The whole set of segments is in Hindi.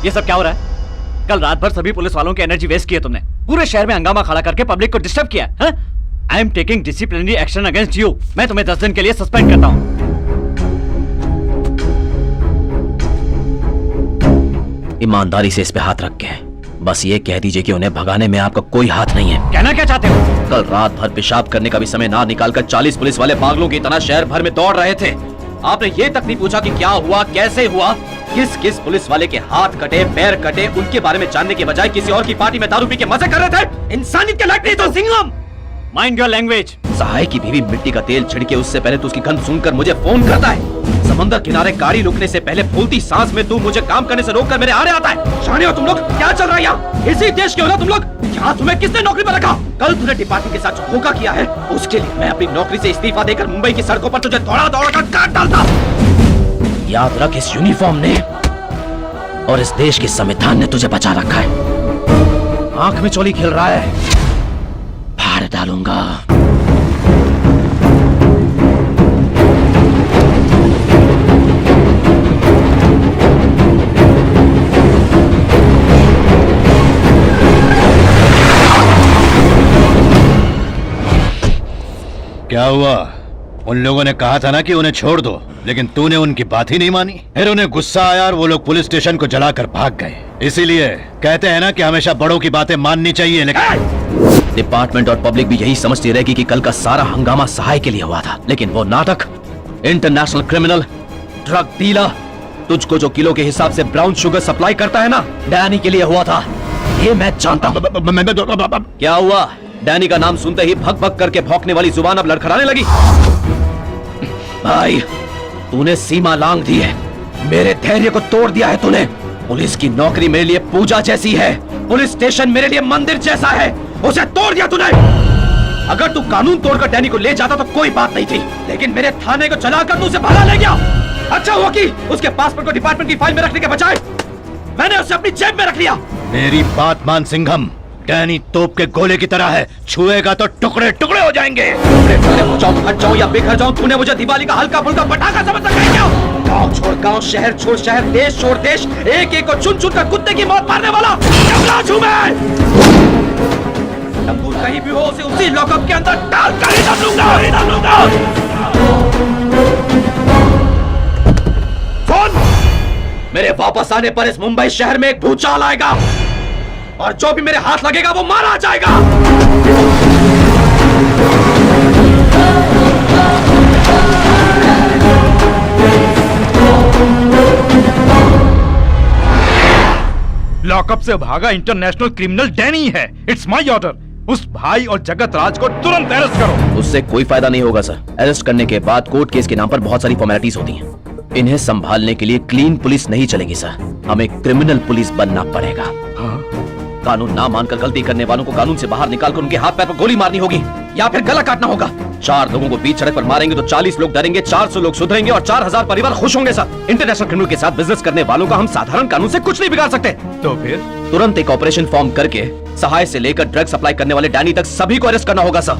ये सब क्या हो रहा है? कल रात भर सभी पुलिस वालों की एनर्जी वेस्ट की है तुमने। पूरे शहर में हंगामा खड़ा करके पब्लिक को डिस्टर्ब किया है। I am taking disciplinary action against you. मैं तुम्हें 10 दिन के लिए सस्पेंड करता हूं। ईमानदारी से इस पे हाथ रख के बस ये कह दीजिए कि उन्हें भगाने में आपका कोई हाथ नहीं है। कहना क्या चाहते हो? कल रात भर पेशाब करने का भी समय ना निकालकर 40 पुलिस वाले पागलों की तरह शहर भर में दौड़ रहे थे। आपने ये तक नहीं पूछा कि क्या हुआ, कैसे हुआ, किस किस पुलिस वाले के हाथ कटे, पैर कटे, उनके बारे में जानने के बजाय किसी और की पार्टी में दारू पी के मजे कर रहे थे। इंसानियत के लायक नहीं तो Singham. Mind your language. Sahay की बीवी मिट्टी का तेल छिड़के उससे पहले तो उसकी गंध सुनकर मुझे फोन करता है। समंदर किनारे गाड़ी रुकने से पहले फूलती सांस में तू मुझे काम करने से रोककर मेरे आड़े आता है। शाने हो तुम लोग? क्या चल रहा है यहाँ? इसी देश के हो ना तुम लोग? क्या तुम्हें किसने नौकरी पर रखा? कल तूने डिपार्टमेंट के साथ जो धोखा किया है उसके लिए मैं अपनी नौकरी से इस्तीफा देकर मुंबई की सड़कों पर तुझे दौड़ा दौड़ा कर काट डालता। याद रख, इस यूनिफॉर्म ने और इस देश के संविधान ने तुझे बचा रखा है। आंख में चोली खिल रहा है, फाड़ डालूंगा। क्या हुआ? उन लोगों ने कहा था ना कि उन्हें छोड़ दो, लेकिन तूने उनकी बात ही नहीं मानी। फिर उन्हें गुस्सा आया और वो लोग पुलिस स्टेशन को जलाकर भाग गए। इसीलिए कहते हैं ना कि हमेशा बड़ों की बातें माननी चाहिए। लेकिन डिपार्टमेंट और पब्लिक भी यही समझती रहेगी कि कल का सारा हंगामा सहाय के लिए हुआ था। लेकिन वो नाटक, इंटरनेशनल क्रिमिनल, ड्रग डीलर, तुझको जो किलो के हिसाब से ब्राउन शुगर सप्लाई करता है ना, डैनी के लिए हुआ था। ये मैं जानता हूँ। क्या हुआ? डैनी का नाम सुनते ही भग भग करके भौंकने वाली जुबान अब लड़खड़ाने लगी। भाई, तूने सीमा लांघ दी है, मेरे धैर्य को तोड़ दिया है तूने। पुलिस की नौकरी मेरे लिए पूजा जैसी है, पुलिस स्टेशन मेरे लिए मंदिर जैसा है, उसे तोड़ दिया तूने। अगर तू कानून तोड़कर डैनी को ले जाता तो कोई बात नहीं थी, लेकिन मेरे थाने को जलाकर तू उसे भगा ले गया। अच्छा हुआ कि उसके पासपोर्ट को डिपार्टमेंट की फाइल में रखने के बजाय मैंने उसे अपनी जेब में रख लिया। मेरी बात मान सिंघम, डैनी तोप के गोले की तरह है, छुएगा तो टुकड़े टुकड़े हो जाएंगे। हो जाऊं, फट जाऊं या बिखर जाऊं, तूने मुझे दिवाली का हल्का फुल्का पटाखा समझ रखा है क्या? गांव छोड़ गांव, शहर छोड़ शहर, देश छोड़ देश, एक एक को चुन चुन कर कुत्ते की मौत मारने वाला जंगला हूं मैं। तंबू कहीं भी हो उसे उसी लॉकअप के अंदर डाल कर ही डालूंगा। फोन! मेरे वापस आने पर इस मुंबई शहर में एक भूचाल आएगा और जो भी मेरे हाथ लगेगा वो मारा जाएगा। लॉकअप से भागा इंटरनेशनल क्रिमिनल डैनी है। It's my order. उस भाई और जगत राज को तुरंत अरेस्ट करो। उससे कोई फायदा नहीं होगा सर। अरेस्ट करने के बाद कोर्ट केस के नाम पर बहुत सारी फॉर्मेलिटीज होती हैं। इन्हें संभालने के लिए क्लीन पुलिस नहीं चलेगी सर, हमें क्रिमिनल पुलिस बनना पड़ेगा। कानून ना मानकर गलती करने वालों को कानून से बाहर निकालकर उनके हाथ पैर पर गोली मारनी होगी या फिर गला काटना होगा। 4 लोगों को बीच सड़क पर मारेंगे तो 40 लोग डरेंगे, 400 लोग सुधरेंगे और 4000 परिवार खुश होंगे सर। इंटरनेशनल क्रिमिनल के साथ बिजनेस करने वालों का हम साधारण कानून से कुछ नहीं बिगाड़ सकते। तो फिर तुरंत एक ऑपरेशन फॉर्म करके सहाय से लेकर ड्रग सप्लाई करने वाले डैनी तक सभी को अरेस्ट करना होगा sir.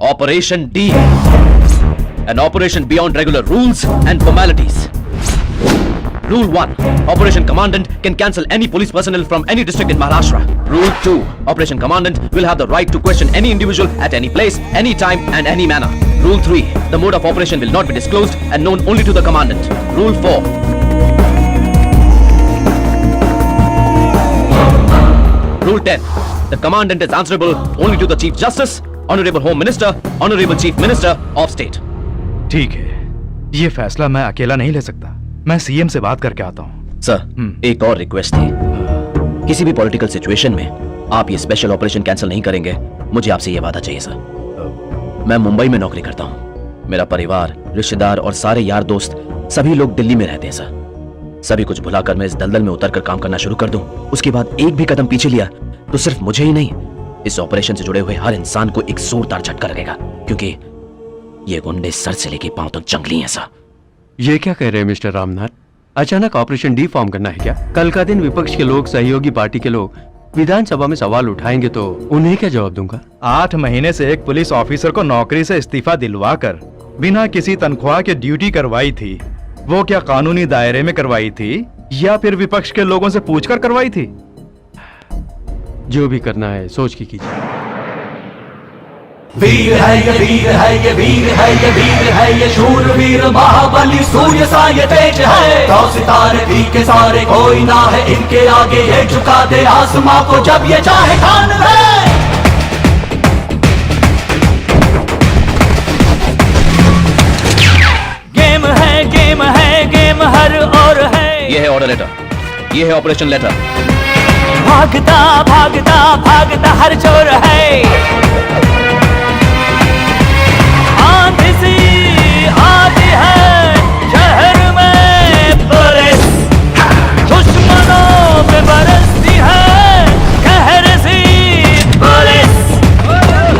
Operation D, an operation beyond regular rules and formalities. Rule 1, Operation Commandant can cancel any police personnel from any district in Maharashtra. Rule 2, Operation Commandant will have the right to question any individual at any place, any time and any manner. Rule 3, the mode of operation will not be disclosed and known only to the Commandant. Rule 4, Rule 10, the Commandant is answerable only to the Chief Justice, Honorable Home Minister, Honorable Chief Minister of State. ठीक है, ये फैसला मैं अकेला नहीं ले सकता। मैं सीएम से बात करके आता हूँ। सर, एक और रिक्वेस्ट थी। किसी भी पॉलिटिकल सिचुएशन में आप ये स्पेशल ऑपरेशन कैंसिल नहीं करेंगे, मुझे आपसे ये वादा चाहिए सर। मैं मुंबई में नौकरी करता हूँ, मेरा परिवार, रिश्तेदार और सारे यार दोस्त सभी लोग दिल्ली में रहते हैं सर। सभी कुछ भुलाकर मैं इस दलदल में उतरकर काम करना शुरू कर दूं, उसके बाद एक भी कदम पीछे लिया तो सिर्फ मुझे ही नहीं, इस ऑपरेशन से जुड़े हुए हर इंसान को एक जोरदार झटका लगेगा, क्योंकि ये गुंडे सर से लेके पांव तक जंगली हैं सर। ये क्या कह रहे हैं मिस्टर रामनाथ? अचानक ऑपरेशन डी फॉर्म करना है क्या? कल का दिन विपक्ष के लोग, सहयोगी पार्टी के लोग विधानसभा में सवाल उठाएंगे तो उन्हें क्या जवाब दूंगा? 8 महीने से एक पुलिस ऑफिसर को नौकरी से इस्तीफा दिलवाकर बिना किसी तनख्वाह के ड्यूटी करवाई थी। वो क्या कानूनी दायरे में करवाई थी या फिर विपक्ष के लोगों से पूछकर करवाई थी? जो भी करना है सोच के कीजिए। वीर है ये वीर है ये वीर है ये वीर है ये शूरवीर महाबली सूर्य सा ये तेज है। 100 सितारे भी के सारे कोई ना है इनके आगे, ये झुका दे आसमां को जब ये चाहे ठान ले। गेम है गेम हर और है। ये है ऑर्डर लेटर, ये है ऑपरेशन लेटर। भागता भागता भागता हर चोर है। आंधी सी आती है शहर में पुलिस, दुश्मनों पे बरसती है कहर सी पुलिस।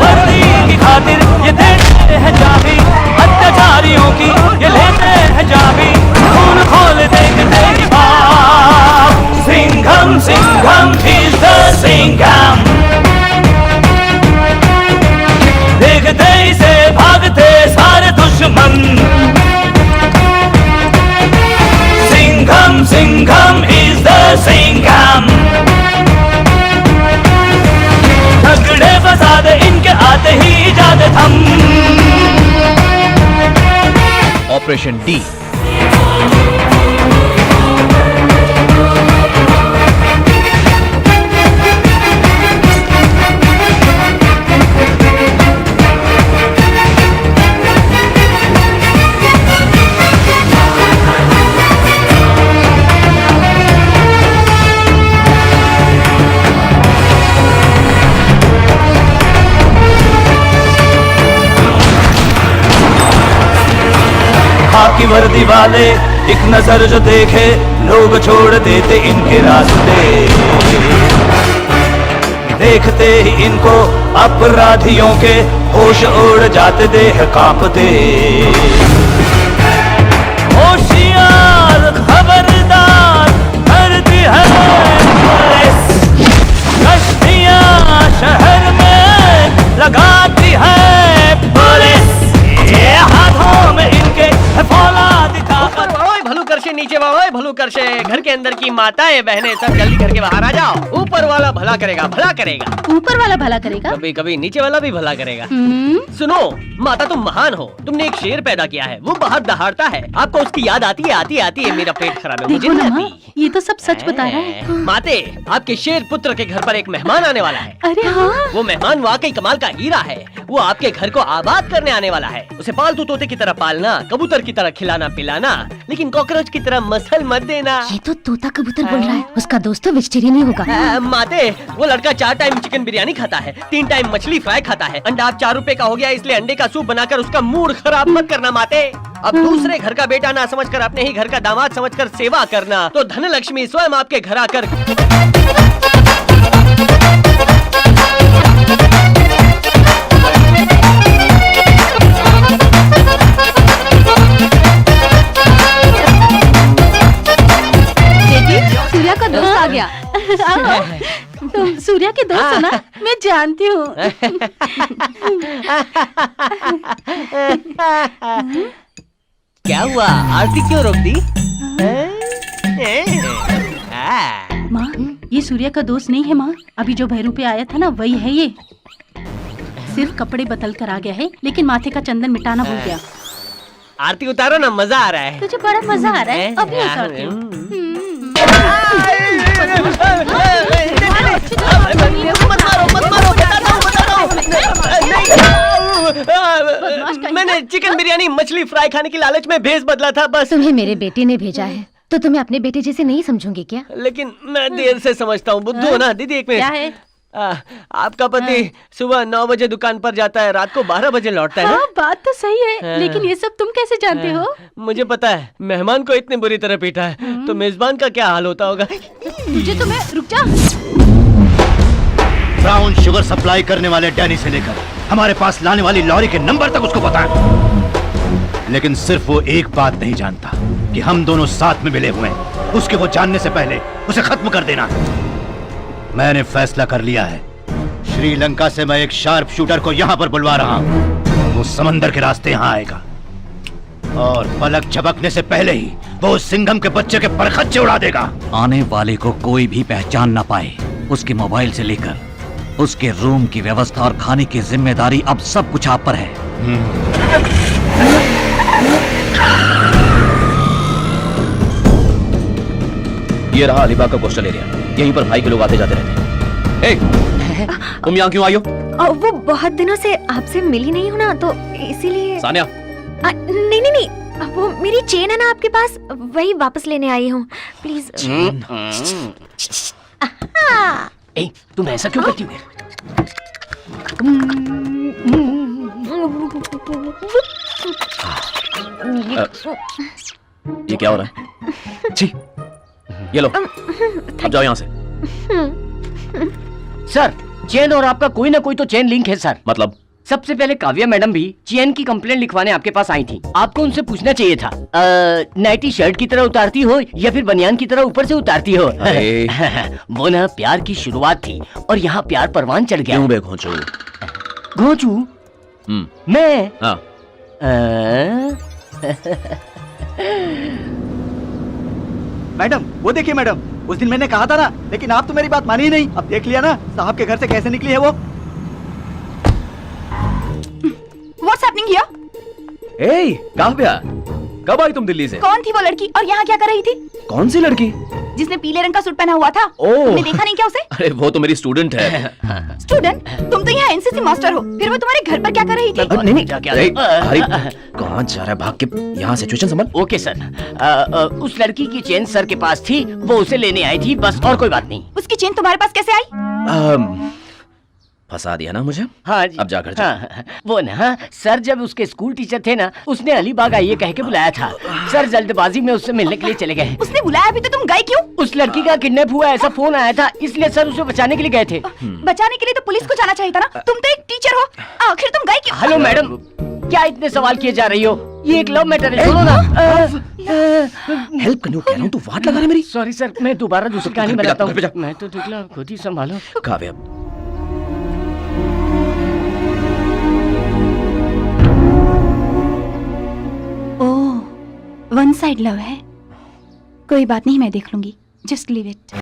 वर्दी की खातिर ये देते हैं जाबी, अत्याचारियों की ये लेते हैं जाबी। खून खोल देखते ही बाप, सिंघम सिंघम is the सिंघम। देखते ही से भागते सारे दुश्मन। Singham Singham is the Singham. झगड़े फसाद इनके आते ही जाते थम। Operation D. खाकी वर्दी वाले एक नजर जो देखे लोग छोड़ देते इनके रास्ते। देखते ही इनको अपराधियों के होश उड़ जाते, देह कांपते। होशियार खबरदार करती है पुलिस, कश्तियां शहर में लगाती है पुलिस। ये हाथों में इनके फौलाद ताकत। ओए भलू करशे नीचे वाओ, ओए भलू करशे। घर के अंदर की माताएं बहनें सब जल्दी घर के बाहर आ जाओ। ऊपर वाला भला करेगा, भला करेगा। ऊपर वाला भला करेगा? कभी कभी नीचे वाला भी भला करेगा। सुनो माता, तुम महान हो। तुमने एक शेर पैदा किया है, वो बाहर दहाड़ता है। आपको उसकी याद आती है? आती है। मेरा पेट खराब है, मुझे देखो नहीं ना, आती। ये तो सब सच बता रहा है। माते, आपके शेर पुत्र के घर पर एक मेहमान आने वाला है। अरे हाँ, वो मेहमान वाकई कमाल का हीरा है। वो आपके घर को आबाद करने आने वाला है। उसे पालतू तोते की तरह पालना, कबूतर की तरह खिलाना पिलाना, लेकिन कॉकरोच की तरह मसल मत देना। ये तो तोता कबूतर बोल रहा है। उसका दोस्त तो वेजिटेरियन ही होगा। माते, वो लड़का 4 टाइम चिकन बिरयानी खाता है, 3 टाइम मछली फ्राई खाता है। अंडा अब 4 रुपए का हो गया, इसलिए अंडे का सूप बनाकर उसका मूड खराब मत करना माते। अब दूसरे घर का बेटा ना समझकर अपने ही घर का दामाद समझकर सेवा करना, तो धन लक्ष्मी स्वयं आपके घर आकर सूर्या का दोस्त आ गया। तुम सूर्या के दोस्त हो ना? मैं जानती हूँ। क्या हुआ? आरती क्यों रोक दी? माँ, ये सूर्या का दोस्त नहीं है माँ। अभी जो भैरू पे आया था ना, वही है ये। सिर्फ कपड़े बदल कर आ गया है, लेकिन माथे का चंदन मिटाना भूल गया। आरती उतारो ना, मजा आ रहा है। तुझे बड़ा मजा आ रहा है? अभी उतारती हूँ। मैंने चिकन बिरयानी मछली फ्राई खाने की लालच में भेस बदला था बस। तुम्हें मेरे बेटे ने भेजा है, तो तुम्हें अपने बेटे जैसे नहीं समझूंगी क्या? लेकिन मैं देर से समझता हूँ। बुद्धू हो ना दीदी? एक मिनट। क्या है? आपका पति सुबह 9 बजे दुकान पर जाता है, रात को 12 बजे लौटता है ना? हाँ, बात तो सही है, लेकिन ये सब तुम कैसे जानते हो? मुझे पता है, मेहमान को इतनी बुरी तरह पीटा है, तो मेजबान का क्या हाल होता होगा। तुझे तो मैं रुक जा। ब्राउन शुगर सप्लाई करने वाले डैनी से लेकर हमारे पास लाने वाली लॉरी के नंबर तक उसको पता है, लेकिन सिर्फ वो एक बात नहीं जानता कि हम दोनों साथ में मिले हुए हैं। उसके वो जानने से पहले उसे खत्म कर देना है। मैंने फैसला कर लिया है, श्रीलंका से मैं एक शार्प शूटर को यहाँ पर बुलवा रहा हूँ। वो समंदर के रास्ते यहाँ आएगा। और पलक झपकने से पहले ही वो उस सिंघम के बच्चे के परखच्चे उड़ा देगा। आने वाले को कोई भी पहचान ना पाए, उसके मोबाइल से लेकर उसके रूम की व्यवस्था और खाने की जिम्मेदारी अब सब कुछ आप पर है। ये रहा अलीबाग का कोस्टल एरिया, यहीं पर भाई के लोग आते जाते रहते हैं। तुम यहाँ क्यों आई हो? वो बहुत दिनों से आपसे मिली नहीं हूँ ना, तो इसीलिए। सानिया, नहीं नहीं नहीं, वो मेरी चेन है ना आपके पास, वही वापस लेने आई हूँ, प्लीज। तुम ऐसा क्यों करती हो? ये क्या हो रहा है? छी, ये लो, अब जाओ यहाँ से। सर, चेन और आपका कोई ना कोई तो चेन लिंक है सर। मतलब? सबसे पहले काव्या मैडम भी चेन की कंप्लेंट लिखवाने आपके पास आई थी। आपको उनसे पूछना चाहिए था, नाइटी शर्ट की तरह उतारती हो या फिर बनियान की तरह ऊपर से उतारती हो? वो ना प्यार की शुरुआत थी और यहाँ प्यार परवान चढ़ गया। क्यों बे घोंचू? घोंचू? मैं? हाँ। मैडम, वो देखिए मैडम, उस दिन मैंने कहा था ना, लेकिन आप तो मेरी बात मानी ही नहीं। अब देख लिया ना साहब के घर से कैसे निकली है वो। What's happening here? ए, काव्या, कब आई तुम दिल्ली से? कौन थी वो लड़की और यहाँ क्या कर रही थी? कौन सी लड़की? जिसने पीले रंग का सूट पहना हुआ था। तुमने देखा नहीं क्या उसे? अरे वो तो मेरी स्टूडेंट है। स्टूडेंट? तुम तो यहाँ एनसीसी मास्टर हो, फिर वो तुम्हारे घर पर क्या कर रही थी? नहीं, कहाँ जा रहा है भाग के? यहाँ सिचुएशन संभल। ओके सर, उस लड़की की चेन सर के पास थी, वो उसे लेने आई थी, बस और कोई बात नहीं। उसकी चेन तुम्हारे पास कैसे आई? फंसा दिया ना मुझे? हाँ जी। अब जाकर जा। हाँ, वो ना सर जब उसके स्कूल टीचर थे ना, उसने अलीबाग आइए कह के बुलाया था। सर जल्दबाजी में उससे मिलने के लिए चले गए। उसने बुलाया अभी तो तुम गए क्यों? उस लड़की का किडनैप हुआ ऐसा फोन आया था, इसलिए सर उसे बचाने के लिए गए थे। बचाने के लिए तो पुलिस को जाना चाहिए था ना, तुम तो एक टीचर हो, आखिर तुम गए क्यों? हेलो मैडम, क्या इतने सवाल किए जा रही हो? ये एक लव मैटर है, सुनो ना। हेल्प करने को कह रहा हूँ, तू वाट लगा रहा है मेरी। सॉरी सर, मैं दोबारा दूसरी कहानी घर पे जा, बनाता घर पे जा। हूँ। मैं तो निकला, खुद ही संभालो। काव्या, ओह, वन साइड लव है। कोई बात नहीं, मैं देख लूंगी, जस्ट लीव इट।